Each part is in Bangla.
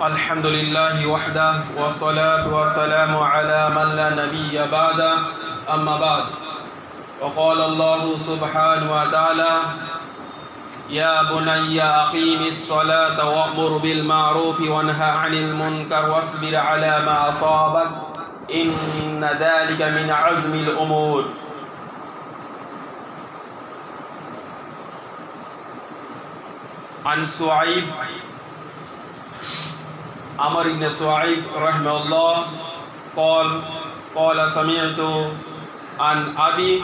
الحمد لله وحده والصلاة والسلام على من لا نبي بعده أما بعد وقال الله سبحانه وتعالى يا بني أقيم الصلاة وأمر بالمعروف وانهى عن المنكر واصبر على ما أصابك إن ذلك من عزم الأمور عن سعيد عمر بن سعيد رحمه الله قال سمعت عن أبي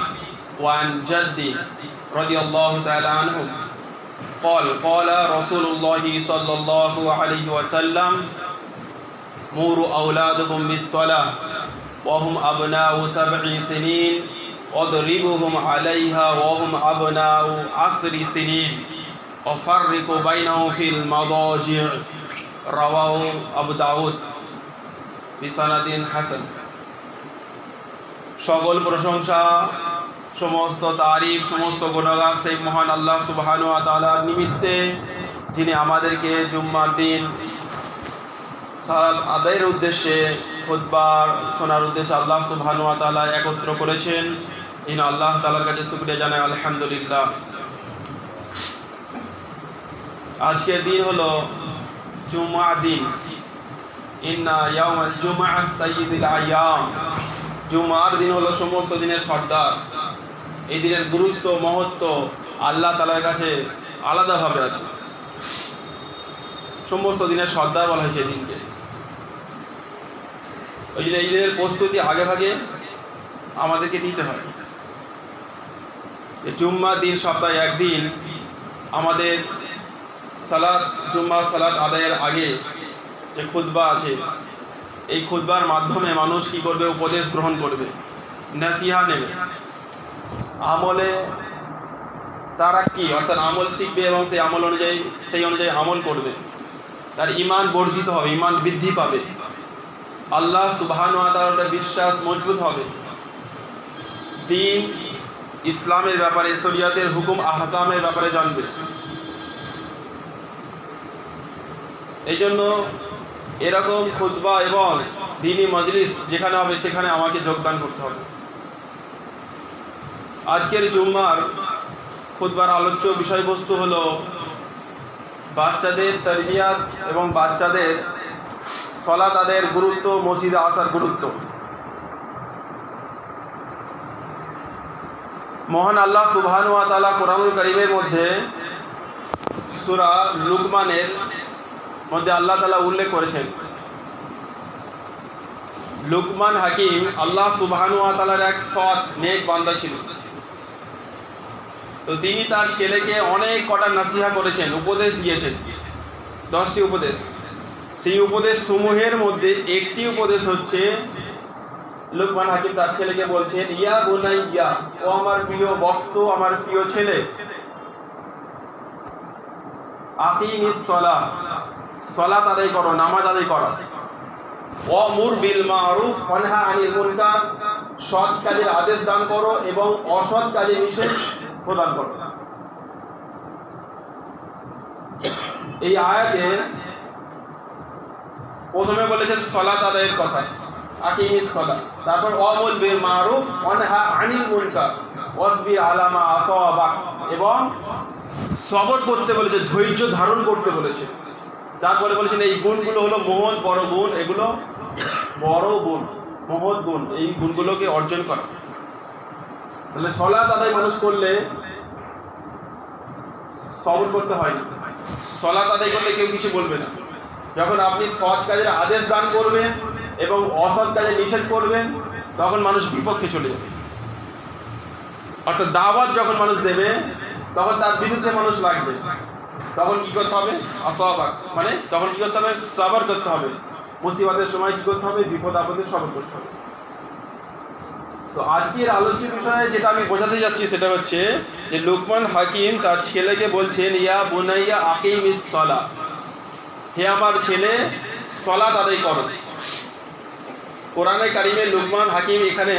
وعن جدي رضي الله تعالى عنهم قال رسول الله صلى الله عليه وسلم مروا أولادكم بالصلاة وهم أبناء 7 سنين واضربوهم عليها وهم أبناء 10 سنين وفرقوا بينهم في المضاجع রাওয়াহু আবু দাউদ বিসানাদিন হাসান। সকল প্রশংসা, সমস্ত তারিফ, সমস্ত গুণগান সেই মহান আল্লাহ সুবহানাহু ওয়া তাআলার নিমিত্তে, যিনি আমাদেরকে জুম্মার দিন সালাত আদায়ের উদ্দেশ্যে খুতবা শোনার উদ্দেশ্যে আল্লাহ সুবহানাহু ওয়া তাআলা একত্র করেছেন। ইন আল্লাহ তাআলার কাছে শুকরিয়া জানাই আলহামদুলিল্লাহ। আজকের দিন হলো জুমা দিন। ইন্না ইয়াউমাল জুমআ সাইয়্যিদুল আইয়াম। জুমার দিন হলো সমস্ত দিনের সর্দার। এই দিনের গুরুত্ব, মহত্ব আল্লাহ তাআলার কাছে আলাদাভাবে আছে। সমস্ত দিনের সর্দার বলা হয়েছে এই দিনকে। ওই জন্য এই দিনের প্রস্তুতি আগে ভাগে আমাদেরকে নিতে হয়। জুম্মা দিন সপ্তাহে একদিন আমাদের সালাত, জুম্মার সালাত আদায়ের আগে যে খুতবা আছে, এই খুতবার মাধ্যমে মানুষ কি করবে? উপদেশ গ্রহণ করবে, নাসিহা নেবে, আমলে তারা কি অর্থাৎ আমল শিখবে এবং সেই অনুযায়ী আমল করবে। তার ঈমান বর্ধিত হবে, ঈমান বৃদ্ধি পাবে, আল্লাহ সুবহানাহু ওয়া তাআলার বিশ্বাস মজবুত হবে, দ্বীন ইসলামের ব্যাপারে, শরীয়তের হুকুম আহকামের ব্যাপারে জানবে। এই জন্য এরকম খুতবা এবং দ্বীনি মজলিস যেখানে হবে সেখানে আমাকে যোগদান করতে হবে। আজকের জুম্মার খুতবার আলোচ্য বিষয়বস্তু হলো বাচ্চাদের তারবিয়াত এবং বাচ্চাদের সালাত আদায়ের গুরুত্ব, মসজিদে আসার গুরুত্ব। মহান আল্লাহ সুবহানাহু ওয়া তাআলা কোরআনুল কারীমের মধ্যে সূরা লুকমানের মধ্যে আল্লাহ তাআলা উল্লেখ করেছেন, লুকমান হাকিম আল্লাহ সুবহানাহু ওয়া তাআলার এক সৎ নেক বান্দা ছিল। তো তিনি তার ছেলেকে অনেক কটা নাসিহা করেছেন, উপদেশ দিয়েছেন, 10টি উপদেশ। সেই উপদেশ সমূহের মধ্যে একটি উপদেশ হচ্ছে, লুকমান হাকিম তার ছেলেকে বলছেন, ইয়া বুনাইয়া, ও আমার প্রিয় বস্তু, আমার প্রিয় ছেলে, আকিমিস সালাহ, সালাত আদায় করো, নামাজ আদায় করো, ওয়ামুর বিল মারুফ ওয়ানহা আনিল মুনকার, সৎ কাজের আদেশ দান করো এবং অসৎ কাজের নিষেধ প্রদান করো। এই আয়াতে প্রথমে বলেছেন সালাত আদায়ের কথা, আকিমিস সালাহ, তারপর ওয়ামুর বিল মারুফ ওয়ানহা আনিল মুনকার ওয়াসবির আলা মা আসাবাক, এবং সবর করতে বলেছে, ধৈর্য ধারণ করতে বলেছে। তারপরে বলেছেন এই গুণগুলো হলো মহৎ বড় গুণ, এগুলো বড় গুণ, মহৎ গুণ, এই গুণগুলোকে অর্জন করা। তাহলে সালাত আদায় মানুষ করলে সবর করতে হয় না। সালাত আদায় করলে কেউ কিছু বলবে না। যখন আপনি সৎ কাজের আদেশ দান করবেন এবং অসৎ কাজে নিষেধ করবেন, তখন মানুষ বিপক্ষে চলে যাবে। অর্থাৎ দাওয়াত যখন মানুষ দেবে, তখন তার বিরুদ্ধে মানুষ লাগবে। তখন কি করতে হবে? আসাবাক, মানে তখন কি করতে হবে? সাবর করতে হবে। মুসিবতের সময় কি করতে হবে? বিপদ আপদে সবর করতে হবে। তো আজকের আলোচ্য বিষয়ে যেটা আমি বোঝাতে যাচ্ছি সেটা হচ্ছে যে লুকমান হাকিম তার ছেলেকে বলছেন, ইয়া বুনাইয়া আকিমিস সালাহ, হে আমার ছেলে, সালাত আদায় করো। কোরআনে কারিমে লুকমান হাকিম এখানে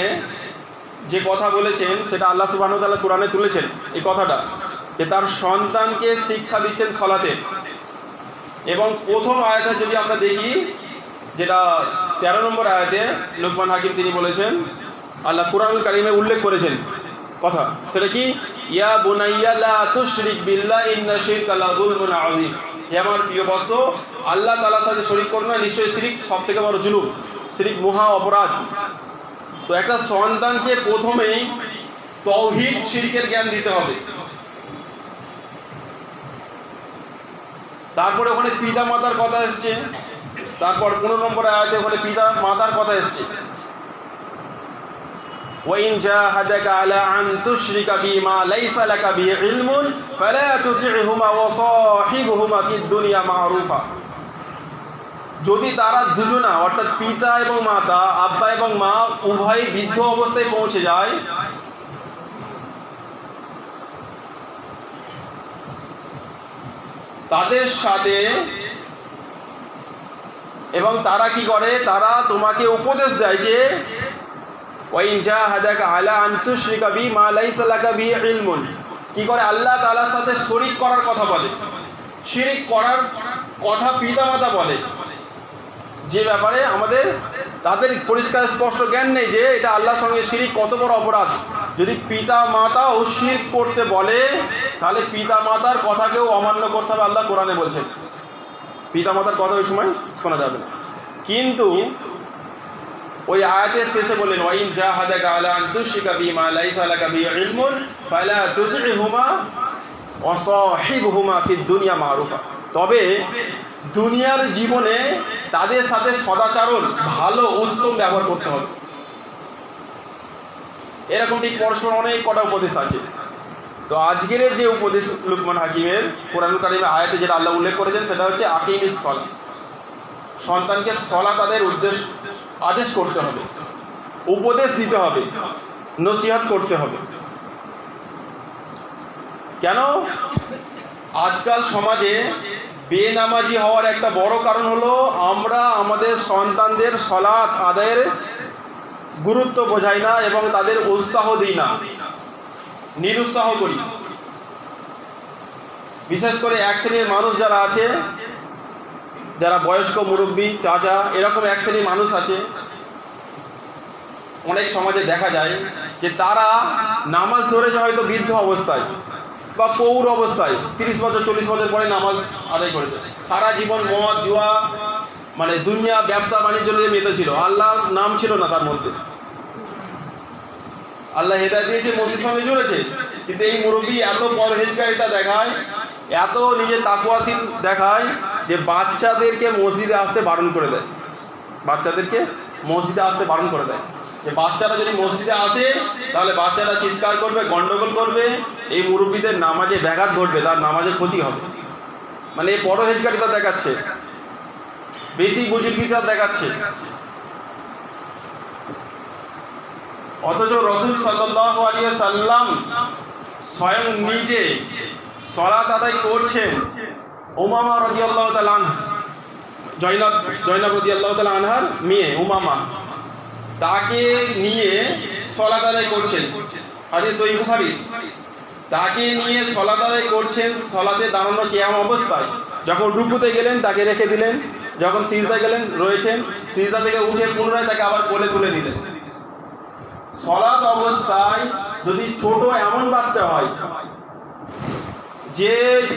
যে কথা বলেছেন সেটা আল্লাহ সুবহানাহু ওয়া তাআলা কোরআনে তুলেছেন। এই কথাটা যে তার সন্তানকে শিক্ষা দিচ্ছেন সালাতে। এবং প্রথম আয়াতে যদি আমরা দেখি, যেটা 13 নম্বর আয়াতে লোকমান হাকিম তিনি বলেছেন, আল্লাহ কুরআনুল কারীমে উল্লেখ করেছেন কথা, সেটা কি? ইয়া বুনাইয়া লা তুশরিক বিল্লাহি ইন্না শিরকা লা যুলমুন আযীম। হে আমার প্রিয় বৎস, আল্লাহ তাআলার সাথে শরীক করো না, নিশ্চয়ই শিরক সবথেকে বড় জুলুম, শিরক মহা অপরাধ। তো একটা সন্তানকে প্রথমেই তাওহীদ শিরকের জ্ঞান দিতে হবে। তারপরে ওখানে পিতা মাতার কথা এসছে, তারপর 15 নম্বর আয়াতে ওখানে পিতা মাতার কথা এসছে, وَإِنْ جَاهَدَكَ عَلَىٰ أَنْ تُشْرِكَ بِمَا لَيْسَ لَكَ بِهِ عِلْمٌ فَلَا تُطِعْهُمَا وَصَاحِبْهُمَا فِي الدُّنْيَا مَعْرُوفًا। যদি তারা দুজনা অর্থাৎ পিতা এবং মাতা, আব্বা এবং মা উভয় বৃদ্ধ অবস্থায় পৌঁছে যায়, তাদের সাথে, এবং তারা কি করে, তারা তোমাকে উপদেশ দেয় যে ওয়াইন জাহাদাকা আলা আন তুশরিকা বিমা লাইসা লাকা বিহি ইলমুন, কি করে আল্লাহ তাআলার সাথে শরীক করার কথা বলে, শিরক করার কথা পিতামাতা বলে, যে ব্যাপারে আমাদের তাদের পরিষ্কার স্পষ্ট জ্ঞান নেই যে এটা আল্লাহর সঙ্গে শিরক কত বড় অপরাধ। যদি পিতা মাতা ও শিরক করতে বলে, তাহলে পিতা মাতার কথাকেও অমান্য করতে হবে। আল্লাহ কোরআনে বলছেন পিতা মাতার কথা ওই সময় শোনা যাবে না। কিন্তু ওই আয়াতের শেষে বললেন ওয়াইন জাহাদাকা আলা আন তুশরিকা বিমা লাইসা লাকা বিহি ইলমুন ফালা তুতি'হুমা ওয়া সাহিবহুমা ফিদ দুনিয়া মারুফা। তবে দুনিয়ার জীবনে তাদের সাথে সদাচরণ, ভালো উত্তম ব্যবহার করতে হবে। এরকম ঠিক পরস্পর অনেক কটা উপদেশ আছে। তো আজকের যে উপদেশ লুকমান হাকিমের কোরআনুল কারীমে আয়াতে যেটা আল্লাহ উল্লেখ করেছেন, সেটা হচ্ছে আকিমিস সালাত। সন্তানকে সালাত তাদের আদেশ করতে হবে, উপদেশ দিতে হবে, নসিহত করতে হবে। কেন? আজকাল সমাজে বেনামাজি হওয়ার একটা বড় কারণ হলো আমরা আমাদের সন্তানদের সালাত আদায়ের গুরুত্ব বোঝাই না এবং তাদের উৎসাহ দিই না, নিরুৎসাহ করি। বিশেষ করে এক শ্রেণীর মানুষ যারা আছে, যারা বয়স্ক মুরব্বী, চাচা, এরকম এক শ্রেণীর মানুষ আছে, অনেক সমাজে দেখা যায় যে তারা নামাজ ধরেছে হয়তো বৃদ্ধ অবস্থায় বা পৌর অবস্থায়, 30 বছর 40 বছর পরে নামাজ আদায় করেছে। সারা জীবন মদ জুয়া, মানে দুনিয়া ব্যবসা বাণিজ্য নিয়ে মেতে ছিল, আল্লাহর নাম ছিল না তার মধ্যে। আল্লাহ হেদায়েত দিয়েছে, মসজিদ সঙ্গে জুড়েছে, কিন্তু এই মুরব্বী এত পরহেজগারিতা দেখায়, এত নিজের তাকওয়াশীল দেখায় যে বাচ্চাদেরকে মসজিদে আসতে বারণ করে দেয়। বাচ্চাদেরকে মসজিদে আসতে বারণ করে দেয় যে বাচ্চারা যদি মসজিদে আসে তাহলে বাচ্চারা চিৎকার করবে, গন্ডগোল করবে, এই মুরব্বীদের নামাজে ব্যাঘাত ঘটবে, তার নামাজের ক্ষতি হবে। মানে এই পরহেজগারিতা দেখাচ্ছে, বেশি বুজুর্গিতা দেখাচ্ছে। অথচ রাসূল সাল্লাল্লাহু আলাইহি ওয়াসাল্লাম স্বয়ং নিজে সালাত আদায় করছেন। উমামা রাদিয়াল্লাহু তাআলা আনহা, জয়নাব রাদিয়াল্লাহু তাআলা আনহার মেয়ে উমামা, তাকে নিয়ে সালাত আদায় করছেন। হাদিস সহিহ বুখারী। তাকে নিয়ে সালাত আদায় করছেন, সালাতে দাঁড়ানো কিয়াম অবস্থায়। যখন রুকুতে গেলেন তাকে রেখে দিলেন, যখন সিজদায় গেলেন রয়েছেন, সিজদা থেকে উঠে পুনরায় তাকে আবার কোলে তুলে নিলেন। সালাত অবস্থায় যদি ছোট এমন বাচ্চা হয় যে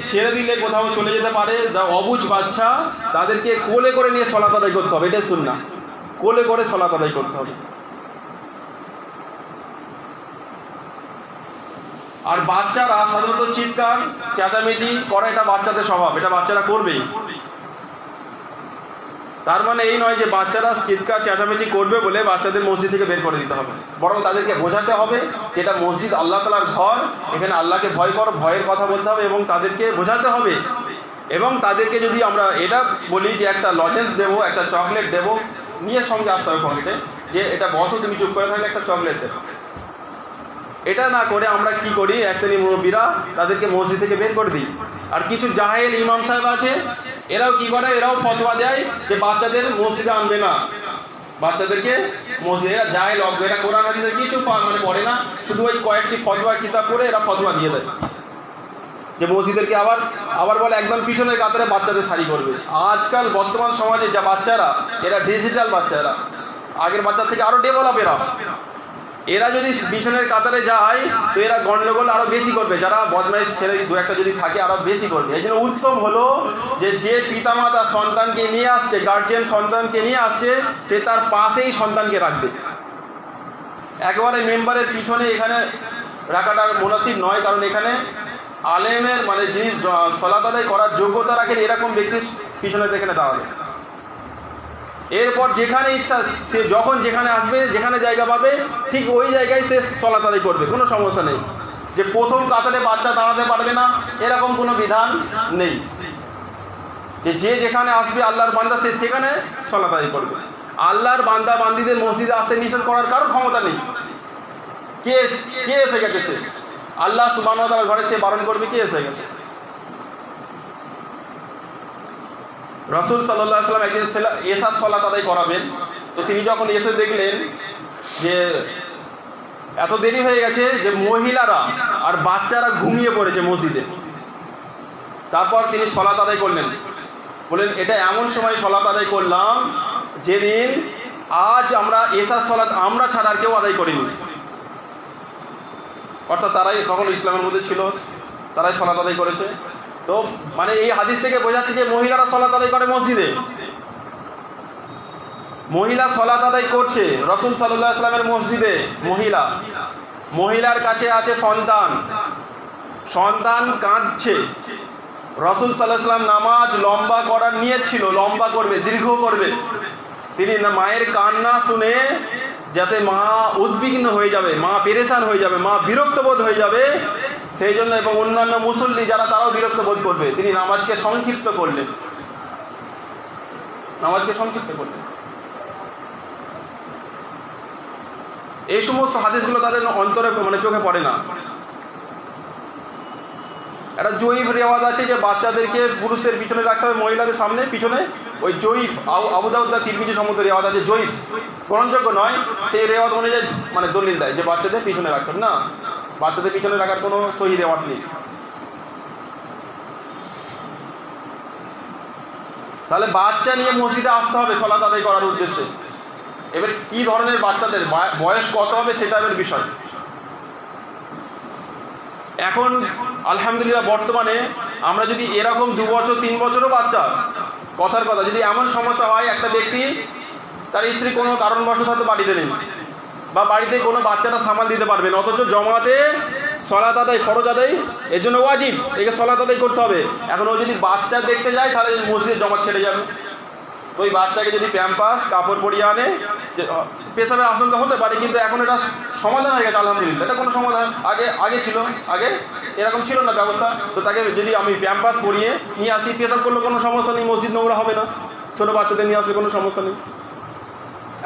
ছেড়ে দিলে কোথাও চলে যেতে পারে, অবুঝ বাচ্চা, তাদেরকে কোলে করে নিয়ে সালাত আদায় করতে হবে। এটাই সুন্নাহ, কোলে করে সালাত আদায় করতে হবে। আর বাচ্চারা সাধারণত চিৎকার চেঁচামেচি করে, এটা বাচ্চাদের স্বভাব, এটা বাচ্চারা করবেই। তার মানে এই নয় যে বাচ্চারা চিৎকার চেঁচামেচি করবে বলে বাচ্চাদের মসজিদ থেকে বের করে দিতে হবে, বরং তাদেরকে বোঝাতে হবে যে এটা মসজিদ, আল্লাহ তাআলার ঘর, এখানে আল্লাহকে ভয় করো, ভয়ের কথা বলতে হবে এবং তাদেরকে বোঝাতে হবে। এবং তাদেরকে যদি আমরা এটা বলি যে একটা লজেন্স দেবো, একটা চকলেট দেবো, নিয়ে সঙ্গে আসতে হবে পকেটে, যে এটা বসো, তুমি চুপ করে থাকলে একটা চকলেট দেবো। এটা না করে আমরা কি করি, এক শ্রেণীর মুরব্বীরা তাদেরকে মসজিদ থেকে বের করে দিই। আর কিছু জাহেল ইমাম সাহেব আছে, এরাও কি করে, এরাও ফতোয়া দেয় যে বাচ্চাদের মসজিদে আনবে না, বাচ্চাদেরকে মসজিদে। এরা জাহেল, অজ্ঞ, এরা কোরআন হাদিসের কিছু মানে পড়ে না, শুধু ওই কয়েকটি ফতোয়া কিতাব করে এরা ফতোয়া দিয়ে দেয়। যে মসজিদেরকে আবার আবার বলে একদম পিছনের কাতারে বাচ্চাদের সারি করবে। আজকাল বর্তমান সমাজে যা বাচ্চারা, এরা ডিজিটাল বাচ্চারা, আগের বাচ্চার থেকে আরও ডেভেলপ এরা যদি পিছনের কাতারে যায় তো এরা গন্ডগোল আরও বেশি করবে, যারা বদমাইশ ছেলে দু একটা যদি থাকে আরও বেশি করবে। এই জন্য উত্তম হলো যে পিতামাতা সন্তানকে নিয়ে আসছে, গার্জিয়ান সন্তানকে নিয়ে আসছে, সে তার পাশেই সন্তানকে রাখবে। একেবারে মেম্বারের পিছনে এখানে রাখাটা মুনাসিব নয়, কারণ এখানে আলেমের মানে যিনি সালাত আদায় করার যোগ্যতা রাখেন এরকম ব্যক্তির পিছনে এখানে দাঁড়াবে। এরপর যেখানে ইচ্ছা সে যখন যেখানে আসবে, যেখানে জায়গা পাবে ঠিক ওই জায়গায় সে সালাত আদায় করবে, কোনো সমস্যা নেই। যে প্রথম কাতারে বাচ্চা দাঁড়াতে পারবে না এরকম কোনো বিধান নেই। যে যেখানে আসবে আল্লাহর বান্দা সে সেখানে সালাত আদায় করবে। আল্লাহর বান্দা বান্দিদের মসজিদে আসতে নিষেধ করার কারো ক্ষমতা নেই। কে এসে গেছে? সে আল্লাহ সুবহানাহু ওয়া তাআলার ঘরে সে বারণ করবে? কে এসে গেছে? রাসূল সাল্লাল্লাহু আলাইহি ওয়াসাল্লাম একদিন এশার সালাত আদায় করাবেন, তো তিনি যখন এসে দেখলেন যে এত দেরি হয়ে গেছে যে মহিলারা আর বাচ্চারা ঘুমিয়ে পড়েছে মসজিদে, তারপর তিনি সালাত আদায় করলেন। বললেন এটা এমন সময় সালাত আদায় করলাম যেদিন আজ আমরা এশার সালাত আমরা ছাড়া আর কেউ আদায় করিনি। অর্থাৎ তারাই তখন ইসলামের মধ্যে ছিল, তারাই সালাত আদায় করেছে। তো মানে এই হাদিস থেকে বোঝাচ্ছে যে মহিলারা সালাত আদায় করে মসজিদে, মহিলা সালাত আদায় করছে রাসূল সাল্লাল্লাহু আলাইহি ওয়াসাল্লামের মসজিদে। মহিলার কাছে আছে সন্তান কাঁদছে। রাসূল সাল্লাল্লাহু আলাইহি ওয়াসাল্লাম নামাজ লম্বা করার নিয়ত ছিল, লম্বা করবে, দীর্ঘ করবে। তিনি মায়ের কান্না শুনে যাতে মা উদ্বিগ্ন হয়ে যাবে, মা পেরেশান হয়ে যাবে, মা বিরক্ত বোধ হয়ে যাবে, সেই জন্য এবং অন্যান্য মুসল্লি যারা তারাও বিরক্ত বোধ করবে, তিনি নামাজকে সংক্ষিপ্ত করলেন। এই সমস্ত হাদিসগুলো তাদের অন্তরে মানে চোখে পড়ে না। একটা জয়ীফ রেওয়াজ আছে যে বাচ্চাদেরকে পুরুষদের পিছনে রাখতে হবে, মহিলাদের সামনে পিছনে। ওই জয়ীফ আবু দাউদ বা তিরমিজি সম্মত রেওয়াজ আছে, জয়ীফ গ্রহণযোগ্য নয়। সেই রেওয়াজ অনুযায়ী মানে দলিল দেয় যে বাচ্চাদের পিছনে রাখতে হবে না, বাচ্চাদের পিছনে রাখার কোনো সহি রেওয়াজ নেই। তাহলে বাচ্চা নিয়ে মসজিদে আসতে হবে সালাত আদায় করার উদ্দেশ্যে। এবার কি ধরনের বাচ্চাদের বয়স কত হবে সেটা এবার বিষয়। এখন আলহামদুলিল্লাহ বর্তমানে আমরা যদি এরকম 2 বছর 3 বছরও বাচ্চা, কথার কথা যদি এমন সমস্যা হয় একটা ব্যক্তি তার স্ত্রী কোনো কারণবশত হয়তো বাড়িতে নেই বা বাড়িতে কোনো বাচ্চাটা সামাল দিতে পারবে না, অথচ জমাতে সালাত আদায় ফরজ আদায় এর জন্য ওয়াজিব, একে সালাত আদায় করতে হবে। এখন ও যদি বাচ্চা দেখতে যায় তাহলে মসজিদে জমাত ছেড়ে যাবে। তো ওই বাচ্চাকে যদি প্যাম্পাস কাপড় পরিয়ে আনে, যে পেশাবের আশঙ্কা হতে পারে, কিন্তু এখন এটা সমাধান হয়ে গেছে আলহামদুলিল্লাহ। এটা কোনো সমাধান আগে ছিল, আগে এরকম ছিল না ব্যবস্থা। তো তাকে যদি আমি প্যাম্পাস পরিয়ে নিয়ে আসি, পেশাব করলে কোনো সমস্যা নেই, মসজিদ নোংরা হবে না। ছোটো বাচ্চাদের নিয়ে আসলে কোনো সমস্যা নেই,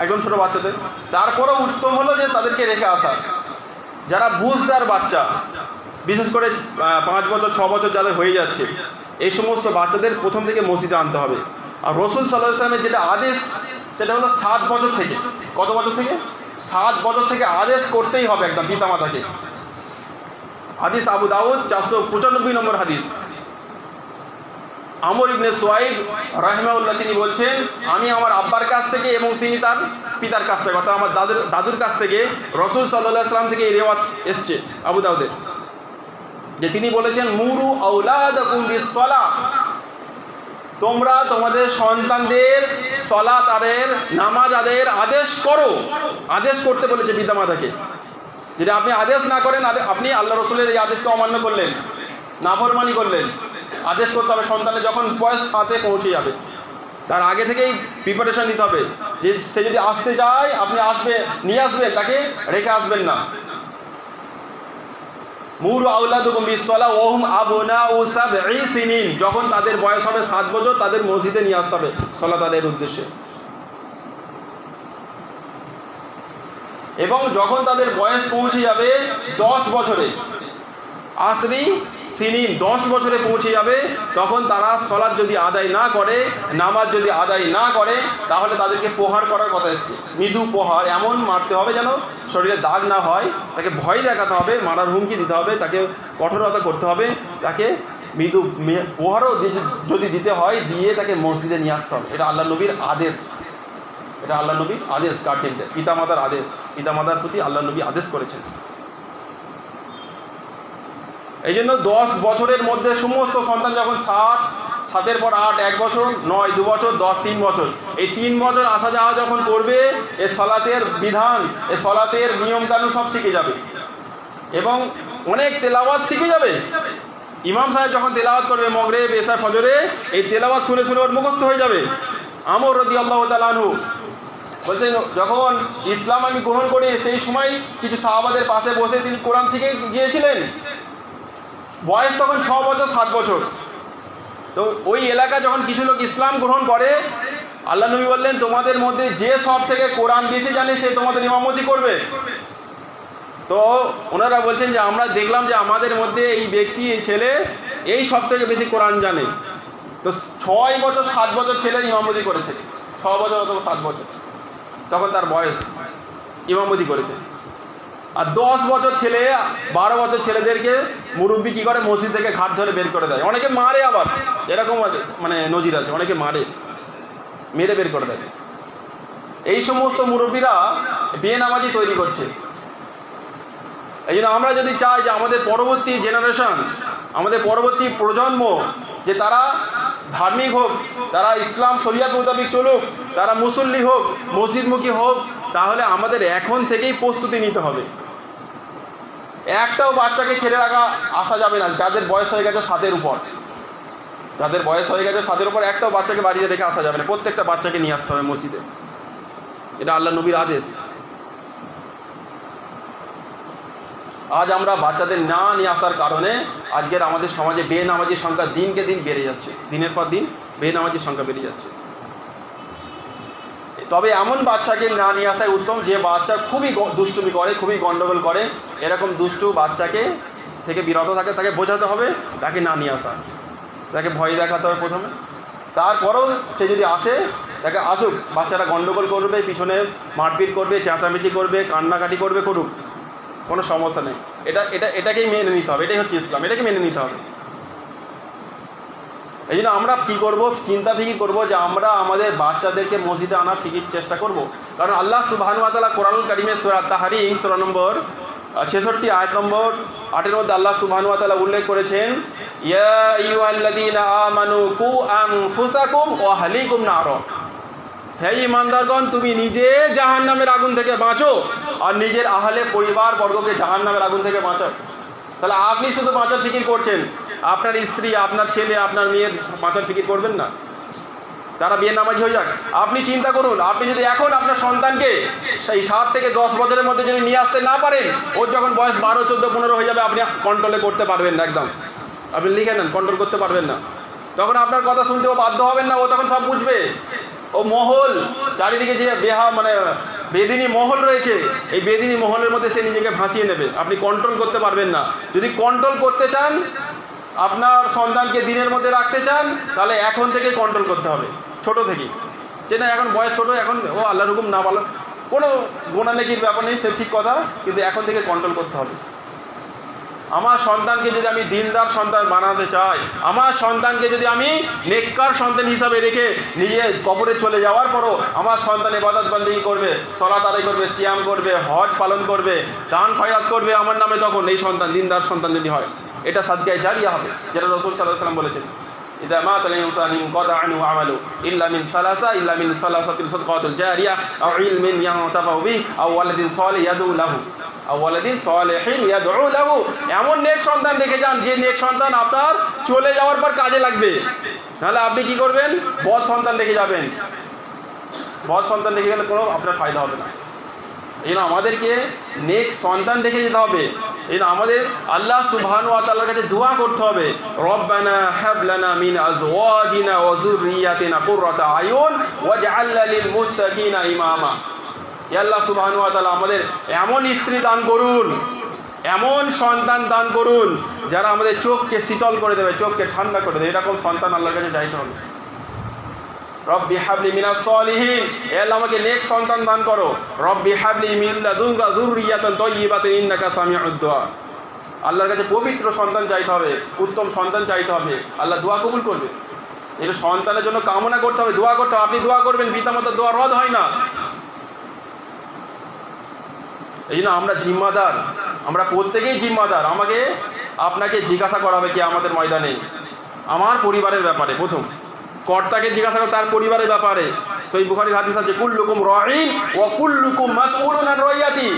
একদম ছোটো বাচ্চাদের। তারপরেও উত্তম হলো যে তাদেরকে রেখে আসা। যারা বুঝদার বাচ্চা, বিশেষ করে 5 বছর 6 বছর যাদের হয়ে যাচ্ছে, এই সমস্ত বাচ্চাদের প্রথম থেকে মসজিদে আনতে হবে। আর রাসূল সাল্লাল্লাহু আলাইহি ওয়াসাল্লামের যেটা আদেশ সেটা হলো 7 বছর থেকে। কত বছর থেকে? 7 বছর থেকে আদেশ করতেই হবে একদম পিতামাতাকে। হাদিস আবু দাউদ 495 নম্বর হাদিস। আমর ইবনে সুয়াইদ রাহিমাহুল্লাহ তিনি বলছেন, আমি আমার আব্বার কাছ থেকে এবং তিনি তার পিতার কাছ থেকে, অর্থাৎ আমার দাদুর কাছ থেকে রাসূল সাল্লাল্লাহু আলাইহি ওয়াসাল্লাম থেকে এই রিওয়ায়াত এসছে আবু দাউদের, যে তিনি বলেছেন মুরু আওলাদাকুম বিস-সালাহ, তোমরা তোমাদের সন্তানদের সালাত আদায়ের, নামাজ আদায়ের আদেশ করো। আদেশ করতে বলেছে পিতামাতাকে। যদি আপনি আদেশ না করেন, আপনি আল্লাহ রসুলের এই আদেশকে অমান্য করলেন, নাফরমানি করলেন। আদেশ করতে হবে সন্তানের যখন বয়স 7-এ পৌঁছে যাবে, তার আগে থেকেই প্রিপারেশন নিতে হবে যে সে যদি আসতে যায় আপনি নিয়ে আসবেন, তাকে রেখে আসবেন না। মুরু আওলাদুকুম বিস-সালাহ ওয়া হুম আবনাউ 7 সিনিন, যখন তাদের বয়স হবে 7 বছর তাদের মসজিদে নিয়ে আসতে হবে সালাত আদায়ের উদ্দেশ্যে। এবং যখন তাদের বয়স পৌঁছে যাবে 10 বছরে, আসরি সিনিন 10 বছরে পৌঁছে যাবে, তখন তারা সলাৎ যদি আদায় না করে, নামাজ যদি আদায় না করে, তাহলে তাদেরকে প্রহার করার কথা এসছে। মৃদু প্রহার, এমন মারতে হবে যেন শরীরে দাগ না হয়, তাকে ভয় দেখাতে হবে, মারার হুমকি দিতে হবে, তাকে কঠোরতা করতে হবে, তাকে মৃদু প্রহারও যদি দিতে হয় দিয়ে তাকে মসজিদে নিয়ে আসতে হবে। এটা আল্লাহ নবীর আদেশ, এটা আল্লাহ নবীর আদেশ, গার্জেনদের পিতামাতার আদেশ, পিতামাতার প্রতি আল্লাহ নবী আদেশ করেছেন। এই জন্য 10 বছরের মধ্যে সমস্ত সন্তান যখন 7-7 পর 8 1 বছর, 9 2 বছর, 10 3 বছর, এই 3 বছর আসা যাওয়া যখন করবে, এই সলাতের বিধান, এই সলাতের নিয়মকানুন সব শিখে যাবে এবং অনেক তেলাওয়াত শিখে যাবে। ইমাম সাহেব যখন তেলাওয়াত করবে মাগরিব এশা ফজরে, এই তেলাওয়াত শুনে শুনে ওর মুখস্থ হয়ে যাবে। আমর রাদিয়াল্লাহু তাআলা আনহু বলছেন, যখন ইসলাম আমি গ্রহণ করি সেই সময় কিছু সাহাবাদের পাশে বসে তিনি কোরআন শিখে গিয়েছিলেন। বয়স তখন 6 বছর 7 বছর। তো ওই এলাকা যখন কিছু লোক ইসলাম গ্রহণ করে, আল্লাহ নবী বললেন, তোমাদের মধ্যে যে সব থেকে কোরআন বেশি জানে সে তোমাদের ইমামতি করবে। তো ওনারা বলছেন যে আমরা দেখলাম যে আমাদের মধ্যে এই ব্যক্তি, এই ছেলে এই সব থেকে বেশি কোরআন জানে। তো 6 বছর 7 বছর ছেলে ইমামতি করেছে, 6 বছর অথবা 7 বছর তখন তার বয়স, ইমামতি করেছে। আর 10 বছর ছেলে, 12 বছর ছেলেদেরকে মুরব্বি কী করে, মসজিদ থেকে ঘাট ধরে বের করে দেয়। অনেকে মারে, আবার এরকম মানে নজির আছে, অনেকে মারে, মেরে বের করে দেয়। এই সমস্ত মুরব্বীরা বেনামাজি তৈরি করছে। এই জন্য আমরা যদি চাই যে আমাদের পরবর্তী জেনারেশন, আমাদের পরবর্তী প্রজন্ম যে তারা ধার্মিক হোক, তারা ইসলাম শরিয়াত মোতাবিক চলুক, তারা মুসল্লি হোক, মসজিদমুখী হোক, তাহলে আমাদের এখন থেকেই প্রস্তুতি নিতে হবে। একটাও বাচ্চাকে ছেড়ে রাখা আসা যাবে না, যাদের বয়স হয়ে গেছে 7-এর উপর, যাদের বয়স হয়ে গেছে 7-এর উপর একটাও বাচ্চাকে বাড়িতে রেখে আসা যাবে না, প্রত্যেকটা বাচ্চাকে নিয়ে আসতে হবে মসজিদে। এটা আল্লাহ নবীর আদেশ। আজ আমরা বাচ্চাদের না নিয়ে আসার কারণে আজকের আমাদের সমাজে বেনামাজির সংখ্যা দিনকে দিন বেড়ে যাচ্ছে, দিনের পর দিন বেনামাজির সংখ্যা বেড়ে যাচ্ছে। তবে এমন বাচ্চাকে না নিয়ে আসাই উত্তম যে বাচ্চা খুবই দুষ্টুমি করে, খুবই গণ্ডগোল করে। এরকম দুষ্টু বাচ্চাকে থেকে বিরত থাকে, তাকে বোঝাতে হবে, তাকে না নিয়ে আসা, তাকে ভয় দেখাতে হবে প্রথমে। তারপরেও সে যদি আসে, তাকে আসুক, বাচ্চারা গণ্ডগোল করবে, পিছনে মারপিট করবে, চেঁচামেচি করবে, কান্নাকাটি করবে, করুক, কোনো সমস্যা নেই। এটাকেই মেনে নিতে হবে, এটাই হচ্ছে ইসলাম, এটাকে মেনে নিতে হবে। এই জন্য আমরা কী করবো, চিন্তা ফিকির করবো যে আমরা আমাদের বাচ্চাদেরকে মসজিদে আনার ফিকির চেষ্টা করব। কারণ আল্লাহ সুবহানাহু ওয়া তাআলা কোরআনুল কারীমে সূরা তাহরিম সূরা নম্বর 66 আয়াত নম্বর 8-এর মধ্যে আল্লাহ সুবহানাহু ওয়া তাআলা উল্লেখ করেছেন, ইয়া আইয়ুহাল্লাযীনা আমানু কু আনফুসাকুম ওয়া আহলিকুম নারা। হে ঈমানদারগণ, তুমি নিজে জাহান্নামের আগুন থেকে বাঁচো আর নিজের আহলে পরিবার বর্গকে জাহান্নামের আগুন থেকে বাঁচাও। তাহলে আপনি শুধু বাঁচার ফিকির করছেন, আপনার স্ত্রী, আপনার ছেলে, আপনার মেয়ের বাঁচার ফিকির করবেন না, তারা বেনামাজি হয়ে যাক। আপনি চিন্তা করুন, আপনি যদি এখন আপনার সন্তানকে সেই 7 থেকে 10 বছরের মধ্যে যদি নিয়ে আসতে না পারেন, ওর যখন বয়স 12, 14, 15 হয়ে যাবে, আপনি কন্ট্রোলে করতে পারবেন না, একদম আপনি লিখে নেন, কন্ট্রোল করতে পারবেন না। তখন আপনার কথা শুনতে ও বাধ্য হবেন না, ও তখন সব বুঝবে। ও মহল, চারিদিকে যে বেদিনী মহল রয়েছে, এই বেদিনী মহলের মধ্যে সে নিজেকে ভাসিয়ে নেবে, আপনি কন্ট্রোল করতে পারবেন না। যদি কন্ট্রোল করতে চান, আপনার সন্তানকে দিনের মধ্যে রাখতে চান, তাহলে এখন থেকে কন্ট্রোল করতে হবে, ছোট থেকেই। যে না এখন বয়স ছোটো, এখন ও আল্লাহর হুকুম না বলো, কোনো গোনানেকির ব্যাপার নেই, সে ঠিক কথা, কিন্তু এখন থেকে কন্ট্রোল করতে হবে। আমার সন্তানকে যদি আমি দিনদার সন্তান বানাতে চাই, আমার সন্তানকে যদি আমি নেককার সন্তান হিসাবে রেখে নিজে কবরে চলে যাওয়ার পরও আমার সন্তান ইবাদত বন্দেগী করবে, সালাত আদায় করবে, সিয়াম করবে, হজ পালন করবে, দান খয়রাত করবে আমার নামে, তখন এই সন্তান দিনদার সন্তান যদি হয়, এটা সাদকায়ে জারিয়া হবে, যেটা রাসূল সাল্লাল্লাহু আলাইহি ওয়াসাল্লাম বলেছেন, ইযা মাতাল ইনসানু ইনকাতা আনহু আমালু ইল্লা মিন সালাসাতিন সাদকাতুল জারিয়া আও ইলমিন ইয়ানতাফাউ বিহি আও ওয়ালাদিন সালিহিন ইয়াদউ লাহু আও ওয়ালাদিন সালিহিন ইয়াদউ লাহু। এমন নেক সন্তান রেখে যান যে নেক সন্তান আপনার চলে যাওয়ার পর কাজে লাগবে। নাহলে আপনি কি করবেন, বদ সন্তান রেখে যাবেন, বদ সন্তান রেখে গেলে কোনো আপনার ফায়দা হবে না। এই জন্য আমাদেরকে নেক সন্তান রেখে যেতে হবে। এই জন্য আমাদের আল্লাহ সুবহানাহু ওয়া তাআলার কাছে দোয়া করতে হবে, রব্বানা হাব লানা মিন আজওয়াজিনা ওয়া যুররিয়াতিনা কুররাতা আয়ুন ওয়াজআলনা লিল মুত্তাকিনা ইমামা। হে আল্লাহ সুবহানাহু ওয়া তাআলা, আমাদের এমন স্ত্রী দান করুন, এমন সন্তান দান করুন যারা আমাদের চোখকে শীতল করে দেবে, চোখকে ঠান্ডা করে দেবে। এরকম সন্তান আল্লাহর কাছে চাইতে হবে। রব্বি হাবলি মিনাস সলিহিন, হে আল্লাহ আমাকে নেক সন্তান দান করো। রব্বি হাবলি মিন লাদুনকা যুররিয়াতান তাইয়্যিবাতান ইন্নাকা সামিউদ দুআ। আল্লাহর কাছে পবিত্র সন্তান চাইতে হবে, উত্তম সন্তান চাইতে হবে, আল্লাহ দোয়া কবুল করবে। এটা সন্তানের জন্য কামনা করতে হবে, দোয়া করতে হবে। আপনি দোয়া করবেন, পিতামাতার দোয়া রদ হয় না। এই জন্য আমরা জিম্মাদার, আমরা প্রত্যেকেই জিম্মাদার। আমাকে আপনাকে জিজ্ঞাসা করা হবে কি আমাদের ময়দানে আমার পরিবারের ব্যাপারে। প্রথম কর্তাকে জিজ্ঞাসা করে তার পরিবারের ব্যাপারে। সহিহ বুখারীর হাদিস আছে, কুল্লুকুম রাঈন ওয়া কুল্লুকুম মাসউলুন আন রাইয়াতি।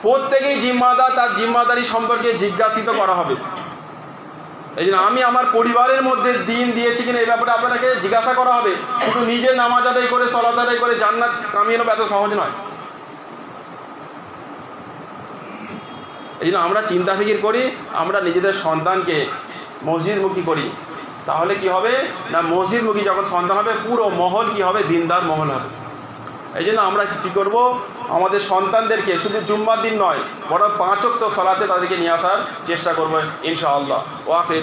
প্রত্যেকেই জিম্মাদার, তার জিম্মাদারি সম্পর্কে জিজ্ঞাসিত করা হবে। এই জন্য আমি আমার পরিবারের মধ্যে দিন দিয়েছি কিনা এই ব্যাপারে আপনাকে জিজ্ঞাসা করা হবে। শুধু নিজে নামাজ আদায় করে সালাত আদায় করে জান্নাত কামিয়ে নেওয়া এত সহজ নয়। এই জন্য আমরা চিন্তা ফিকির করি, আমরা নিজেদের সন্তানকে মসজিদমুখী করি। তাহলে কি হবে না, মসজিদমুখী যখন সন্তান হবে পুরো মহল কি হবে, দিনদার মহল হবে। এই জন্য আমরা কী করবো, আমাদের সন্তানদেরকে শুধু জুম্মার দিন নয় বরং 5 ওয়াক্ত সালাতে তাদেরকে নিয়ে আসার চেষ্টা করবো ইনশাআল্লাহ। ওয়াকির